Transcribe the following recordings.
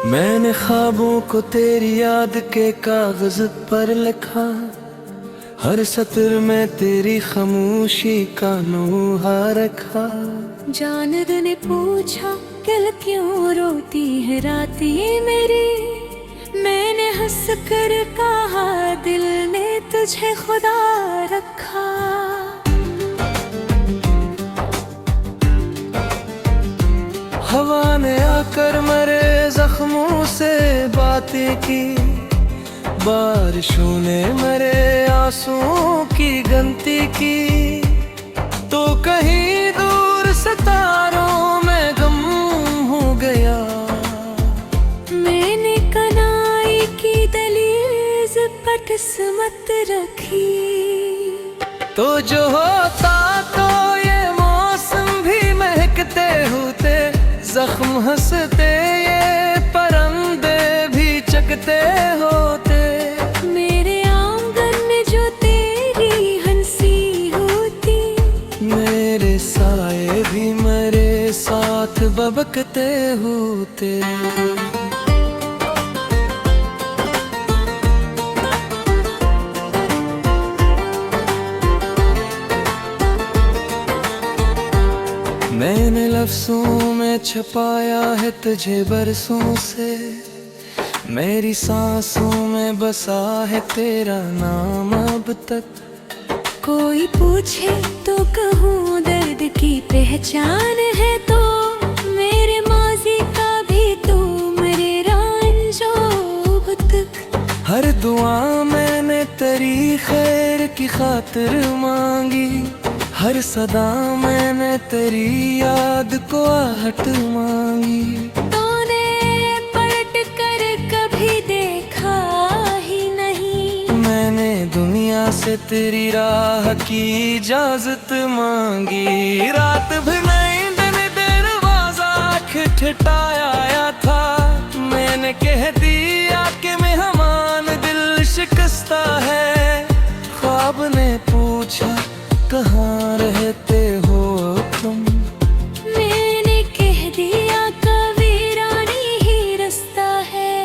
मैंने ख्वाबों को तेरी याद के कागज पर लिखा, हर सत्र में तेरी खामोशी का नोहा रखा। जानद ने पूछा दिल क्यों रोती है रातें मेरी, मैंने हंस कर कहा दिल ने तुझे खुदा रखा। हवा ने आकर मेरे जख्मों से बातें की, बारिशों ने मेरे आंसुओं की गिनती की। तो कहीं दूर सितारों में गम हो गया, मैंने कनाई की दहलीज पर किस्मत रखी। तो जो होता तो ये मौसम भी महकते होते, जख्म हंसते ये परंदे भी चकते होते। मेरे आंगन में जो तेरी हंसी होती, मेरे साए भी मेरे साथ बबकते होते। मैंने लफ्ज़ों में छुपाया है तुझे बरसों से, मेरी सांसों में बसा है तेरा नाम अब तक। कोई पूछे तो कहूँ दर्द की पहचान है तो, मेरे माजी का भी तू मेरे रंजो तक। हर दुआ मैंने तेरी खैर की खातिर मांगी, हर सदा मैंने तेरी याद को आहट मांगी। तूने पलट कर कभी देखा ही नहीं, मैंने दुनिया से तेरी राह की इजाजत मांगी। रात भर नींद ने दरवाजा खटखटाया था, मैंने कह दिया कि मेहमान दिल शिकस्ता है। ख्वाब ने पूछा कहाँ रहते हो तुम, मैंने कह दिया कवीरानी ही रास्ता है।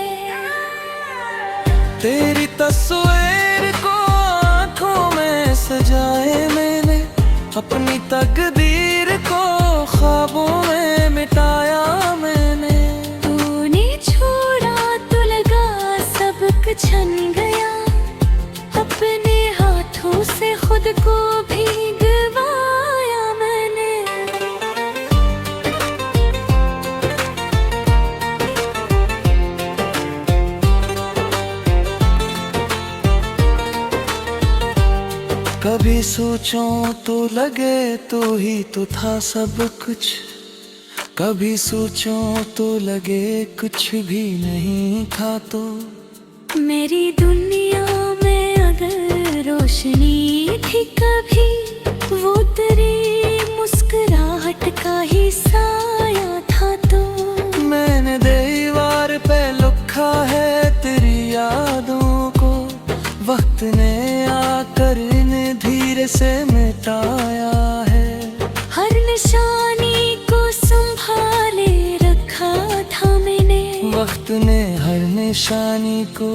तेरी तस्वीर को आँखों में सजाए मैंने, अपनी तकदीर को ख्वाबों में मिटाया मैंने। तूने छोड़ा तो लगा सब कुछ छन गया, अपने हाथों से खुद को भी गवाया मैंने। कभी सोचूं तो लगे तो ही तो था सब कुछ, कभी सोचूं तो लगे कुछ भी नहीं था। तो मेरी दुनिया में अगर रोशनी थी कभी, वो तेरी मुस्कुराहट का ही साया था। तो मैंने दीवार पे लिखा है तेरी यादों को, वक्त ने आकर इन्हें धीरे से मिटाया है। हर निशानी को संभाले रखा था मैंने, वक्त ने हर निशानी को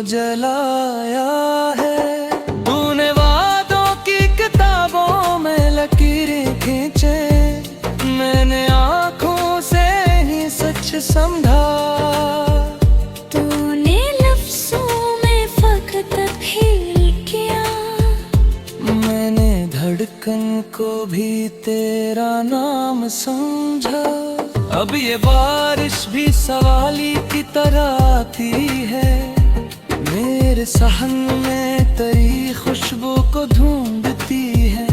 जलाया है। तूने वादों की किताबों में लकीरें खींचे, मैंने आँखों से ही सच समझा। तूने लफ्जों में फकत भी किया, मैंने धड़कन को भी तेरा नाम समझा। अब ये बारिश भी सवाली की तरह आती है, मेरे सहन में तेरी खुशबू को ढूंढती है।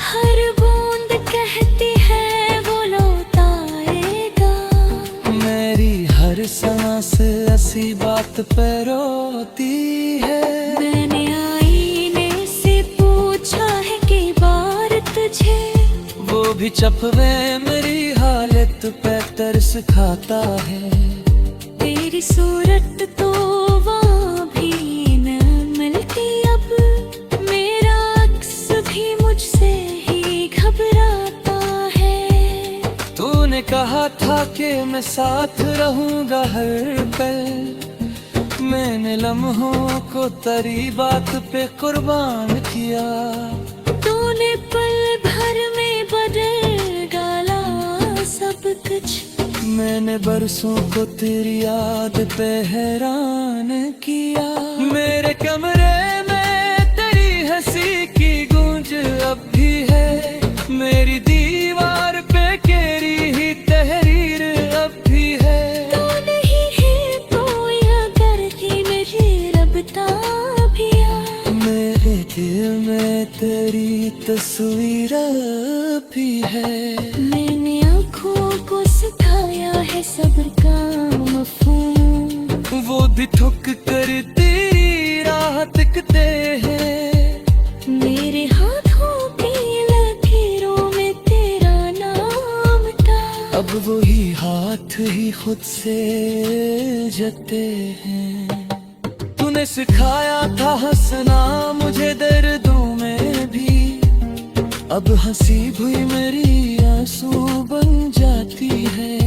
हर बूंद कहती है वो लौट आएगा, मेरी हर सांस ऐसी बात पे रोती है। मैंने आईने से पूछा है कई बार तुझे, वो भी चपवे मेरी हालत पे तरस खाता है। तेरी सूरत तो वहाँ भी न मिलती अब, मेरा अक्स भी मुझसे ही घबराता है। तूने तूने कहा था कि मैं साथ रहूंगा हर पल, मैंने लम्हों को तेरी बात पे कुर्बान किया। तूने पल भर में बदल डाला सब कुछ, मैंने बरसों को तेरी याद पे हैरान किया। मेरे कमरे में तेरी हंसी की गूंज अब भी है, मेरी दीवार पे तेरी ही तहरीर अब भी है। तू नहीं है तो अगर ही मेरी रबता भी आ, मेरे दिल में तेरी तस्वीर भी है। मैंने आँखों को सिखाया है सब्र का मफ़हूम, वो भी ठुक कर तेरी राह तकते हैं। मेरे हाथों की लकीरों में तेरा नाम था, अब वही हाथ ही खुद से जते हैं। तूने सिखाया था हंसना मुझे दर्दों में भी, अब हंसी भी मेरी आंसू बन जाती है।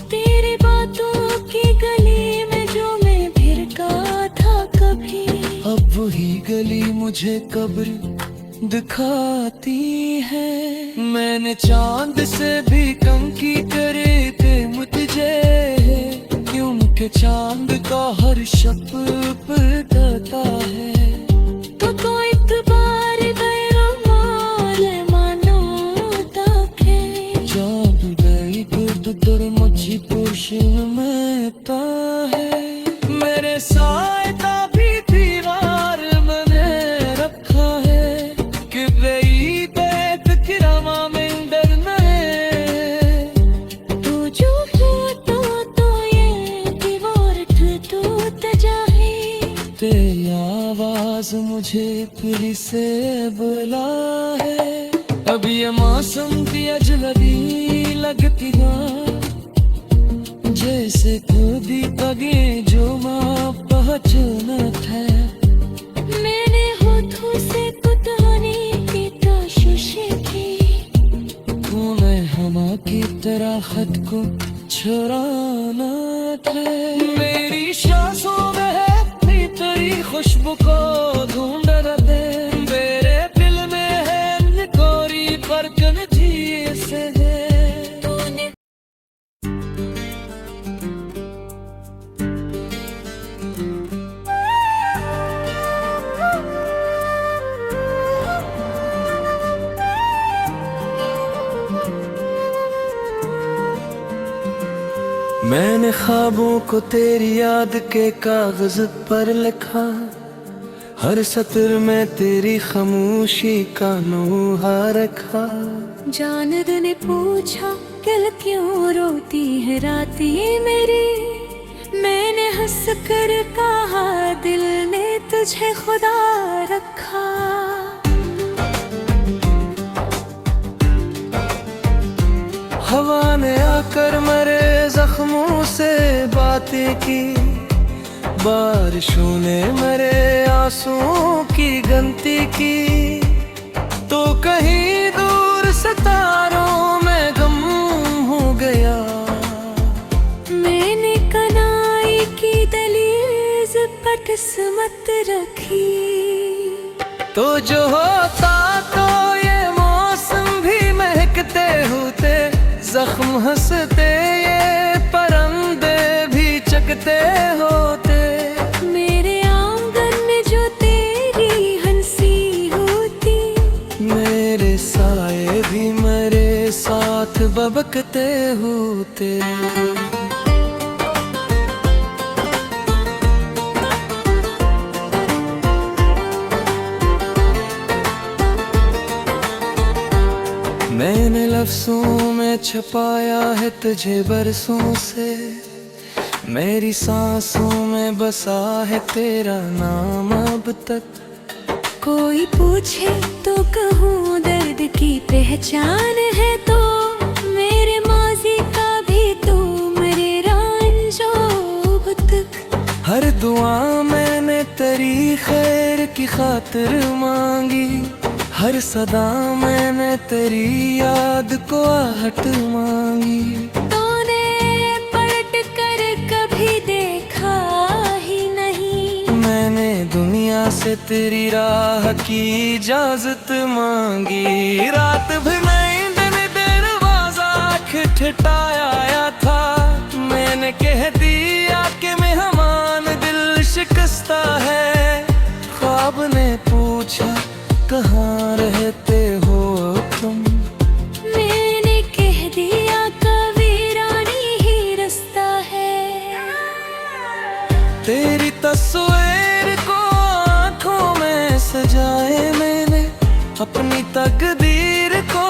तेरी बातों की गली में जो मैं भिरका था कभी, अब वही गली मुझे कब्र दिखाती है। मैंने चांद से भी कम की करे थे मुझे, क्योंकि चांद का हर शब पड़ता है। तो इतबार गैरमाल मानो ताके, चांद गई खुद तर मुझी पोशन में ता है। मेरे साए का भी दीवार मैंने रखा है, कि बेई बैत किरामा में डरना है। तू जो है तो ये दीवार टूट जाए, तेरी आवाज मुझे फिर से बुला है। अब ये मौसम की अजनबी लगती है, जैसे खुदी तगे जो माँ पहचानत है। मैंने होठों से कुताने की ताशुश की, तूने हवा की तरह खत को छुड़ाना था। मेरी सांसों में है तेरी खुशबू को ढूंढ रहे, मेरे दिल में है निकोरी परकन जी से है। तूने मैंने ख्वाबों को तेरी याद के कागज पर लिखा, हर सतर में तेरी खामोशी का नोहा रखा। जानिद ने पूछा कल क्यों रोती है रात ये मेरी, मैंने हंस कर कहा दिल ने तुझे खुदा रखा। हवा ने आकर मेरे जख्मों से बातें की, बारिशों ने मेरे आंसुओं की गिनती की। तो कहीं दूर सितारों में गम हो गया, मैंने कनाई की दलीज पर किस्मत रखी। तो जो होता तो ये मौसम भी महकते होते, जख्म हंसते ये परंदे भी चकते होते। मेरे आंगन में जो तेरी हंसी होती, मेरे साए भी मेरे साथ बबकते होते। मैंने लफ्जों में छुपाया है तुझे बरसों से, मेरी सांसों में बसा है तेरा नाम अब तक। कोई पूछे तो कहूँ दर्द की पहचान है, तो मेरे माजी का भी तू मेरे रंजो अब तक। हर दुआ मैंने तेरी खैर की खातिर मांगी, हर सदा मैंने तेरी याद को आहट मांगी। तूने पलट कर कभी देखा ही नहीं। मैंने दुनिया से तेरी राह की इजाजत मांगी। रात भर नींद ने दरवाजा खटखटाया था। मैंने कह दिया कि मेहमान दिल शिकस्ता है। ख्वाब ने पूछा कहाँ रहते हो तुम। मैंने कह दिया कवीरानी ही रास्ता है। तेरी तस्वीर को आँखों में सजाए मैंने। अपनी तकदीर को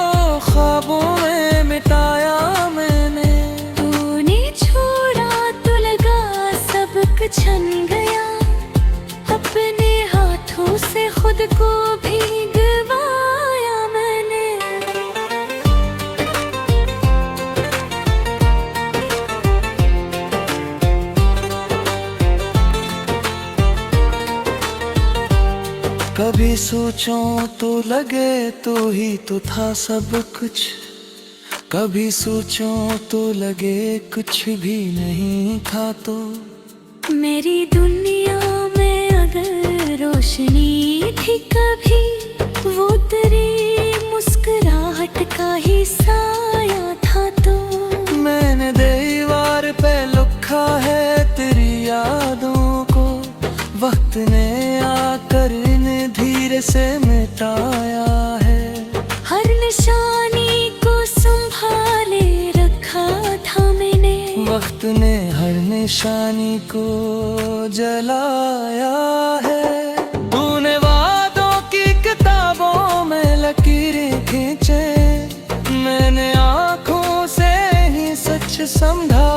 ख्वाबों में मिटाया मैंने। तूने छोड़ा तो लगा सब कुछ छन गया। अपने हाथों से खुद को भिगवाया मैंने। कभी सोचूं तो लगे तो ही तो था सब कुछ। कभी सोचूं तो लगे कुछ भी नहीं था तो। मेरी दुनिया में अगर रोशनी थी कभी, वो तेरी मुस्कुराहट का ही साया था तो। मैंने दीवार पे लिखा है तेरी यादों को। वक्त ने आकर इन्हें धीरे से मिटाया है। हर निशानी को संभाले रखा था मैंने। वक्त ने हर निशानी को जलाया है। तूने वादों की किताबों में लकीरें खींचे। मैंने आँखों से ही सच समझा।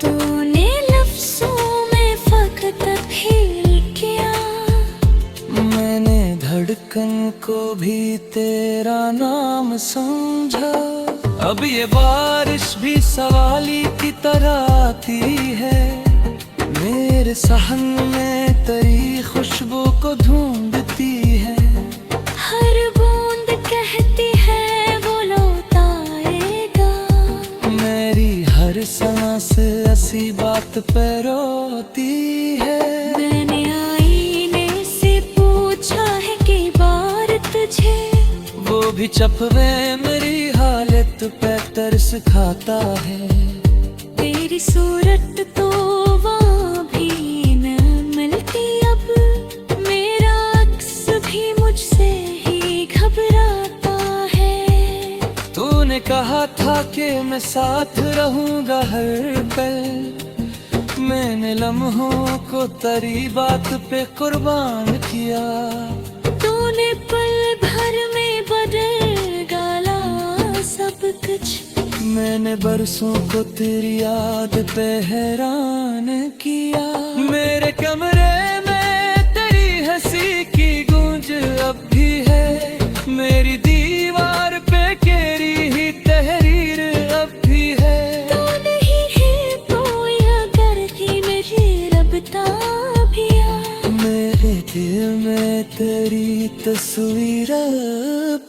तूने लफ्जों में फकत फील किया। मैंने धड़कन को भी तेरा नाम समझा। अब ये बारिश भी सवाली की तरह आती है। मेरे सहन में तेरी खुशबू को ढूंढती है। हर बूंद कहती है वो लौट आएगा। मेरी हर सांस ऐसी बात पे रोती है। मैंने आईने से पूछा है कई बार तुझे। वो भी चपवे मेरी हालत पे तरस खाता है। तेरी सूरत तो वहाँ भी न मिलती अब। मेरा अक्स भी मुझसे ही घबराता है। तूने कहा था कि मैं साथ रहूंगा हर पल। मैंने लम्हों को तेरी बात पे कुर्बान किया। तूने पल भर में बदल डाला सब कुछ। मैंने बरसों को तेरी याद पे हैरान किया। मेरे कमरे में तेरी हंसी की गूंज अब भी है। मेरी दीवार पे तेरी ही तहरीर अब भी है। तू नहीं है कोई अगर थी मेरी रबता भी आ। मेरे दिल में तेरी तस्वीर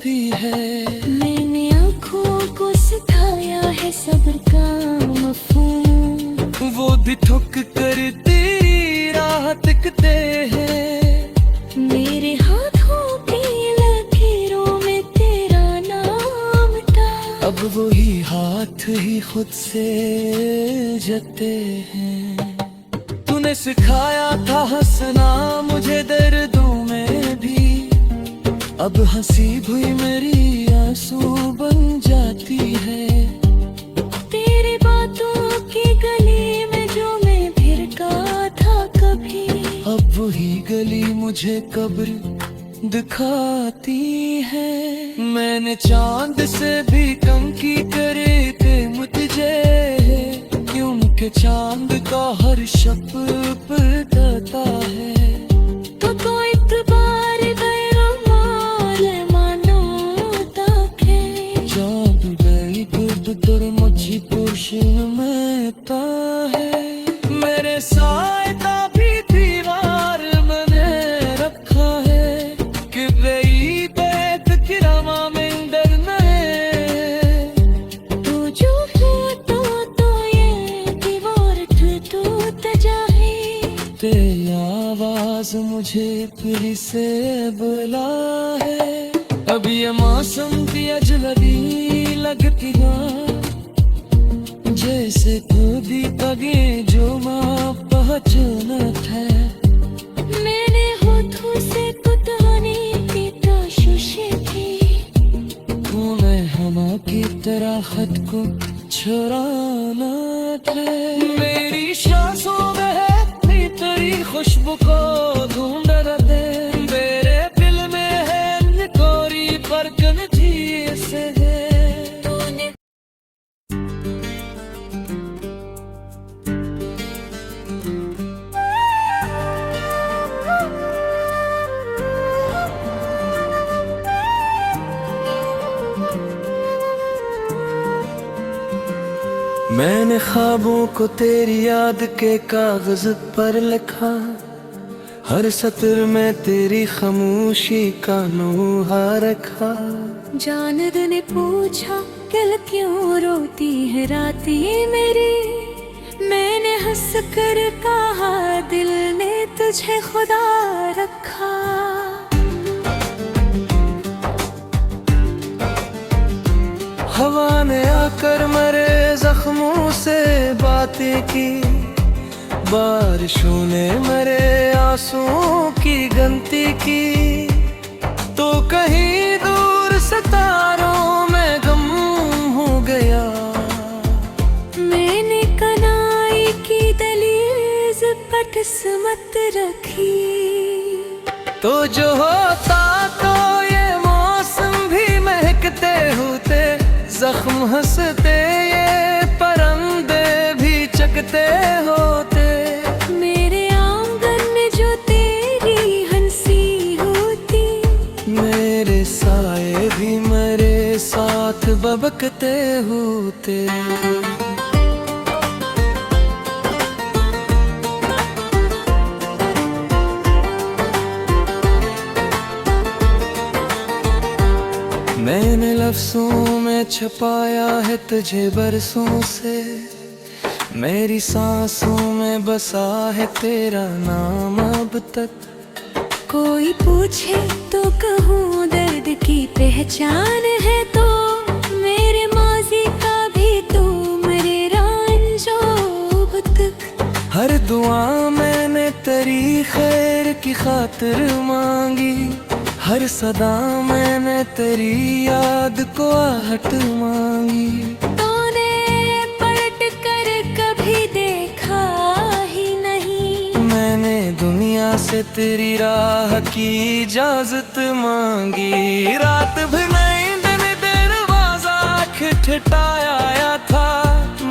भी है। मैंने आँखों को सिखाया है सब्र का मफ़हूम। वो भी ठुक कर तेरी राह तकते हैं। मेरे हाथों की लकीरों में तेरा नाम था। अब वही हाथ ही खुद से जते हैं। तूने सिखाया था हंसना मुझे दर्दों में भी। अब हंसी भी मेरी आंसू बन जाती है। तेरी बातों की गली में जो मैं भिरका था कभी। अब वही गली मुझे कब्र दिखाती है। मैंने चांद से भी कम की करे थे मुझे। क्योंकि चांद का हर शब पता है। तो कोई इतबार गैर माल मानो ताके। चांद गई खुद तर मुझी पोषण में ता है। मेरे साए का भी दीवार बने रखा है कि आवाज मुझे फिर से बुला है। अब ये मौसम की अजनबी लगती है, जैसे खुदी तगे जो माँ पहचानत है। मैंने होठों से पुताने की कोशिश की, तूने हवा की तरह खत को चुराना है। मेरी सांसों में है तेरी खुशबू को ढूंढ रहे, मेरे दिल में है कोरी परकन थी से है। मैंने ख्वाबों को तेरी याद के कागज पर लिखा, हर सत्र में तेरी खामोशी का नोहा रखा। जानिद ने पूछा दिल क्यों रोती है रात ये मेरी, मैंने हंस कर कहा दिल ने तुझे खुदा रखा। हवा ने आकर मेरे जख्मों से बातें की, बारिशों ने मेरे आंसुओं की गिनती की। तो कहीं दूर सितारों में गम हो गया, मैंने कनाई की दहलीज पर किस्मत रखी। तो जो होता तो ये मौसम भी महकते होते, जख्म हंसते ये परंदे भी चकते होते। मेरे आंगन में जो तेरी हंसी होती, मेरे साए भी मेरे साथ बबकते होते। मैंने लफ्जों में छुपाया है तुझे बरसों से, मेरी सांसों में बसा है तेरा नाम अब तक। कोई पूछे तो कहूँ दर्द की पहचान है तो, मेरे माजी का भी तू मेरे रंजो अब तक। हर दुआ मैंने तेरी खैर की खातिर मांगी, हर सदा मैंने तेरी याद को आहट मांगी। तूने पलट कर कभी देखा ही नहीं, मैंने दुनिया से तेरी राह की इजाजत मांगी। रात भर नींद में दरवाजा खटखटाया था,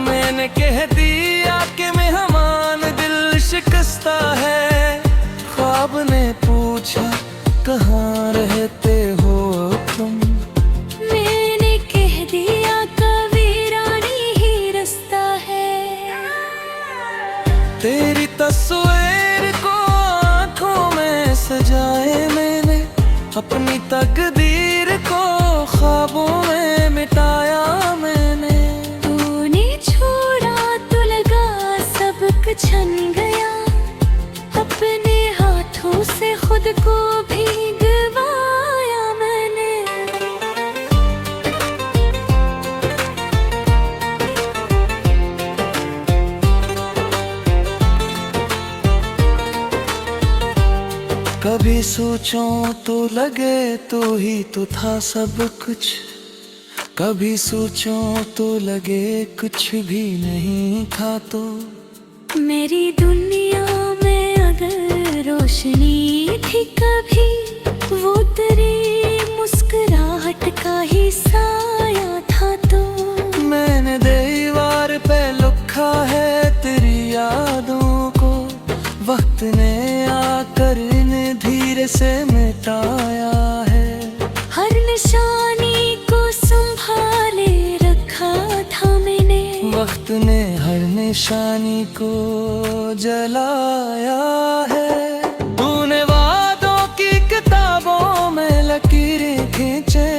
मैंने कह दिया कि मेहमान दिल शिकस्ता है। ख्वाब ने पूछा कहाँ रहते हो तुम, मैंने कह दिया कबीरानी ही रास्ता है। तेरी तस्वीर को आँखों में सजाए मैंने, अपनी तकदीर को ख्वाबों में मिटाया मैंने। तूने छोड़ा तो लगा सब कुछ छन गया, अपने हाथों से खुद को भी गवाया मैंने। कभी सोचूं तो लगे तो ही तो था सब कुछ, कभी सोचूं तो लगे कुछ भी नहीं था। तो मेरी दुनिया में अगर रोशनी थी कभी, वो तेरी मुस्कुराहट का ही साया था। तो मैंने दीवार पे लिखा है तेरी यादों को, वक्त ने आकर इन्हें धीरे से मिटाया है। हर निशानी को संभाले रखा था मैंने, वक्त ने हर निशानी को जलाया है। तूने वादों की किताबों में लकीरें खींचे,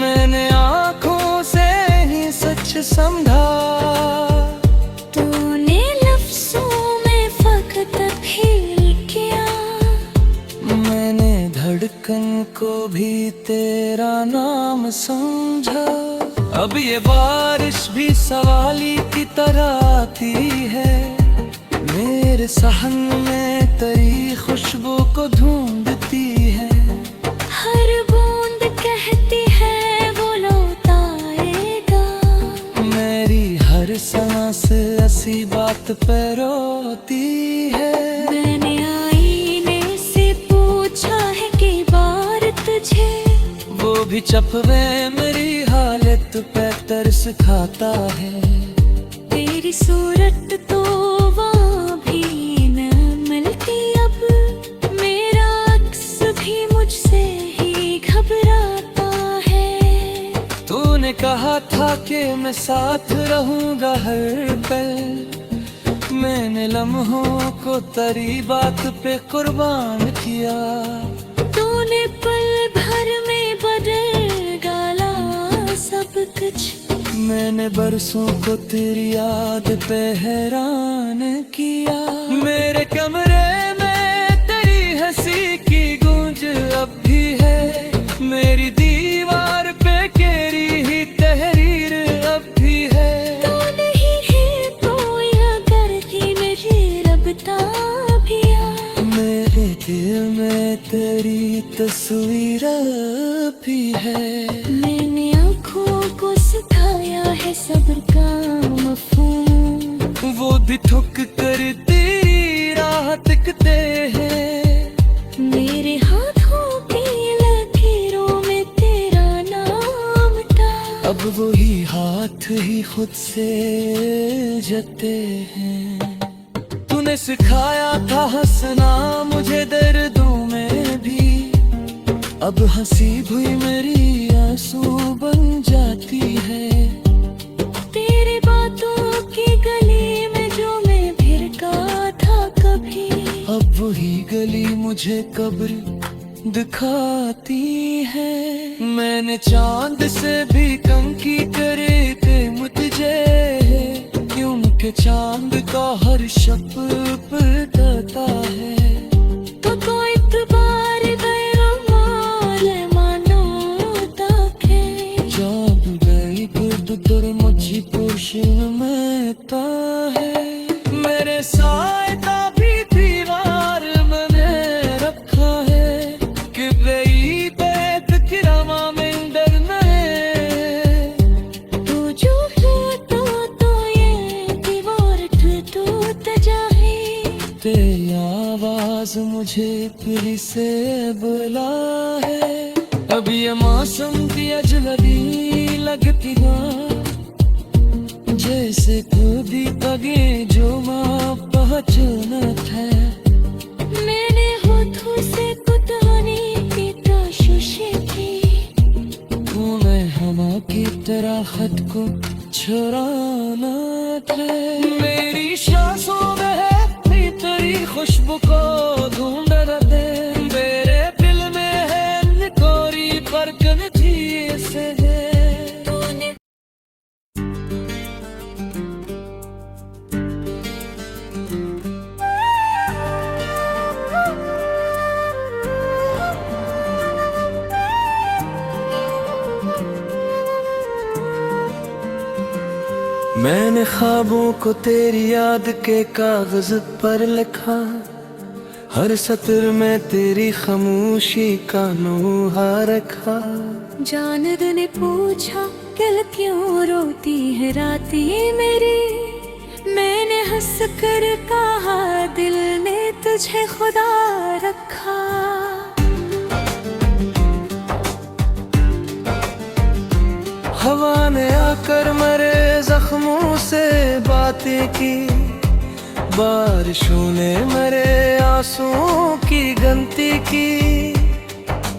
मैंने आंखों से ही सच समझा। तूने लफ्जों में फकत भी किया, को भी तेरा नाम समझा। अब ये बारिश भी सवाली की तरह आती है, मेरे सहन में तेरी खुशबू को ढूंढती है। हर बूंद कहती है वो लौट आएगा, मेरी हर सांस ऐसी बात पे रोती है। मैंने आईने से पूछा है कई बार तुझे, वो भी चपवे मेरी हालत पे तरस खाता है। तेरी सूरत तो वहाँ भी न मिलती अब, मेरा अक्स भी मुझसे ही घबराता है। तूने कहा था कि मैं साथ रहूंगा हर पल, मैंने लम्हों को तेरी बात पे कुर्बान किया। तूने पल भर में बदल डाला सब कुछ, मैंने बरसों को तेरी याद पे हैरान किया। मेरे कमरे में तेरी हंसी की गूंज अब भी है, मेरी दीवार पे तेरी ही तहरीर अब भी है। तू नहीं है तो अगर थी मेरी रबता भी आ, मेरे दिल में तेरी तस्वीर भी है। मैंने आँखों को सिखाया है सब्र का मफ़हूम, वो भी ठुक कर तेरी राह तकते हैं। मेरे हाथों की लकीरों में तेरा नाम था, अब वही हाथ ही खुद से जते हैं। तूने सिखाया था हंसना मुझे दर्दों में भी, अब हंसी भी मेरी आंसू बन जाती है। तेरे बातों की गली में जो मैं भिरका था कभी, अब वही गली मुझे कब्र दिखाती है। मैंने चांद से भी कम की करे थे मुझे, क्योंकि चांद का हर शब पड़ता है। तो कोई इतबार गैरमाल मानो ताके, जब गई खुद तर मुझी पोषण में ता है। मेरे साए का भी दीवार मैंने रखा है, कि बेई बैत किरामा में डरना है। तू जो है तो ये दीवार टूट जाए, तेरी आवाज मुझे फिर से बुला है। अब ये मौसम की अजनबी लगती ना, जैसे खुदी तगे जो माँ पहचानत है। मैंने होठों से कुताने की ताशुशी की, तूने हवा की तरह खत को छुड़ाना था। मेरी सांसों में है तेरी खुशबू को ढूंढ रहे, मेरे दिल में है निकोरी परकन थी से है। तूने मैंने ख्वाबों को तेरी याद के कागज पर लिखा, हर सत्र में तेरी खामोशी का नोहा रखा। जानिद ने पूछा दिल क्यों रोती है रात ये मेरी, मैंने हंस कर कहा दिल ने तुझे खुदा रखा। हवा ने आकर मेरे जख्मों से बातें की, बारिशों ने मेरे आंसुओं की गिनती की।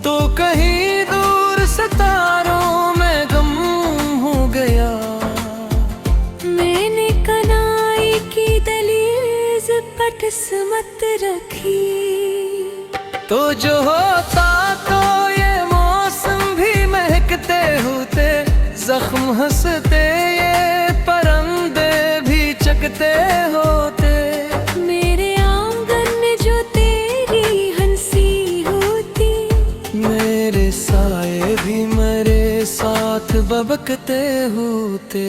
तो कहीं दूर सितारों में गम हो गया, मैंने कनाई की दलीज पर किस्मत रखी। तो जो होता तो ये मौसम भी महकते होते, जख्म हंसते ये परिंदे भी चकते होते। मेरे आंगन में जो तेरी हंसी होती, मेरे बबकते होते।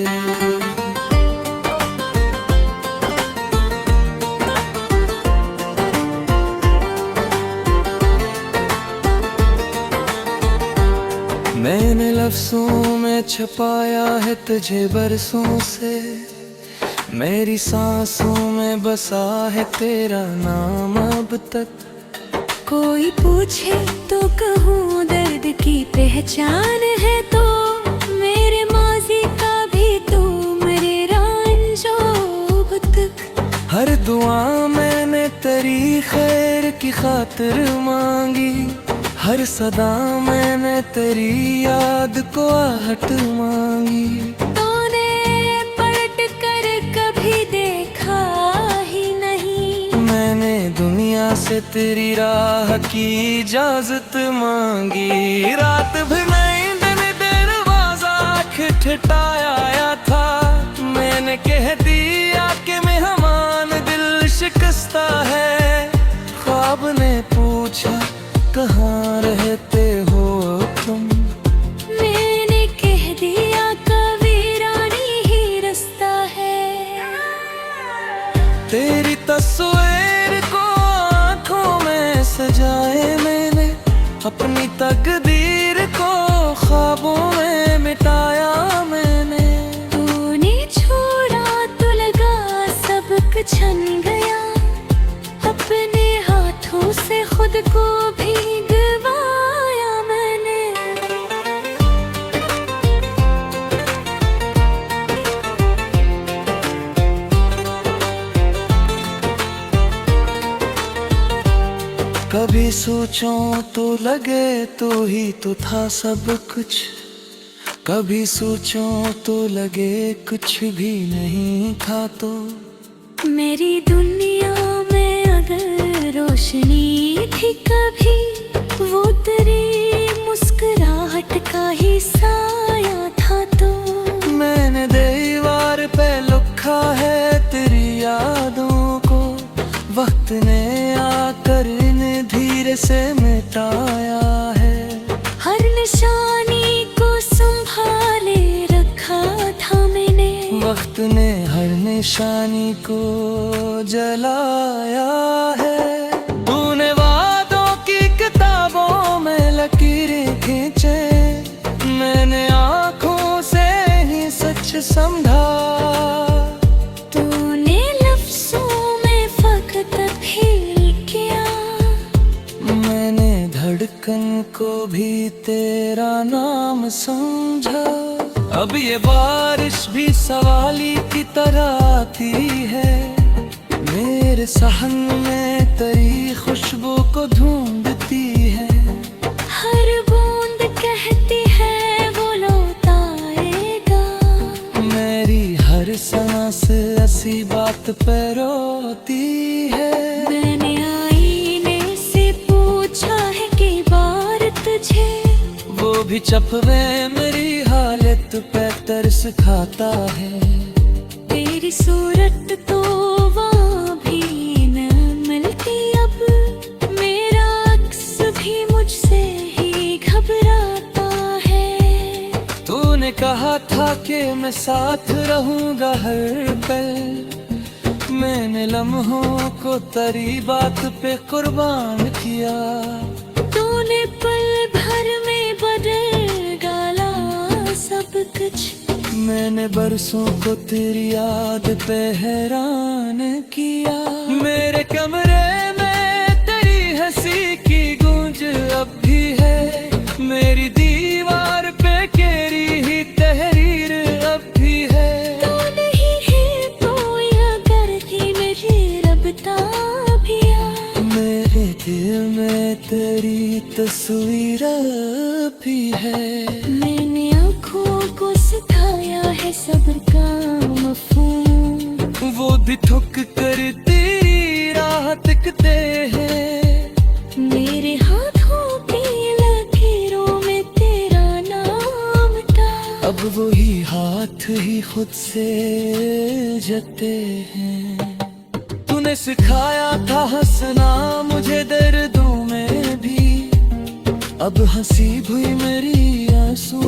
मैंने लफ्ज़ों में छुपाया है तुझे बरसों से, मेरी सांसों में बसा है तेरा नाम अब तक। कोई पूछे तो कहूँ दर्द की पहचान है तो, मेरे माजी का भी तू मेरे रंजो अब तक। हर दुआ मैंने तेरी खैर की खातिर मांगी, हर सदा मैंने तेरी याद को आहट मांगी। तूने पलट कर कभी देखा ही नहीं, मैंने दुनिया से तेरी राह की इजाजत मांगी। रात भर नींद ने दरवाजा खटखटाया था, मैंने कह दिया कि मेहमान दिल शिकस्ता है। ख्वाब ने पूछा कहाँ रहते हो तुम, मैंने कह दिया कवीरानी ही रास्ता है। तेरी तस्वीर को आँखों में सजाए मैंने, अपनी तकदीर को ख्वाबों में मिटाया मैंने। तूने छोड़ा तो लगा सब कुछ छन गया, अपने हाथों से खुद को भी गवाया मैंने। कभी सोचूं तो लगे तो ही तो था सब कुछ, कभी सोचूं तो लगे कुछ भी नहीं था तो। मेरी दुनिया में अगर रोशनी थी कभी, वो तेरी मुस्कुराहट का ही साया था तो। मैंने दीवार पे लिखा है तेरी यादों को, वक्त ने आकर इन्हें धीरे से मिटाया है। हर निशानी को संभाले रखा था मैंने, वक्त ने हर निशानी को जलाया है। तूने वादों की किताबों में लकीरें खींचे, मैंने आँखों से ही सच समझा। तूने लफ्ज़ों में फकत फील किया, मैंने धड़कन को भी तेरा नाम समझा। अब ये बारिश भी सवाली की तरह आती है, मेरे सहन में तेरी खुशबू को ढूंढती है। हर बूंद कहती है वो लौट आएगा, मेरी हर सांस ऐसी बात पे रोती है। मैंने आईने से पूछा है कई बार तुझे, वो भी चपवे मेरी हालत पे तरस खाता है। तेरी सूरत तो वहाँ भी न मिलती अब, मेरा अक्स भी मुझसे ही घबराता है। तूने कहा था कि मैं साथ रहूंगा हर पल, मैंने लम्हों को तेरी बात पे कुर्बान किया। तूने पल भर में बदल डाला सब कुछ, मैंने बरसों को तेरी याद पे हैरान किया। मेरे कमरे में तेरी हंसी की गूंज अब भी है, मेरी दीवार पे तेरी ही तहरीर अब भी है। तू नहीं है कोई अगर थी मेरी रबता भी आ, मेरे दिल में तेरी तस्वीर भी है। मैंने आँखों को सिखाया है सब्र का मफ़हूम, वो भी ठुक कर तेरी राह तकते हैं। मेरे हाथों की लकीरों में तेरा नाम था, अब वही हाथ ही खुद से जते हैं। तूने सिखाया था हंसना मुझे दर्दों में भी, अब हंसी हुई मेरी आंसू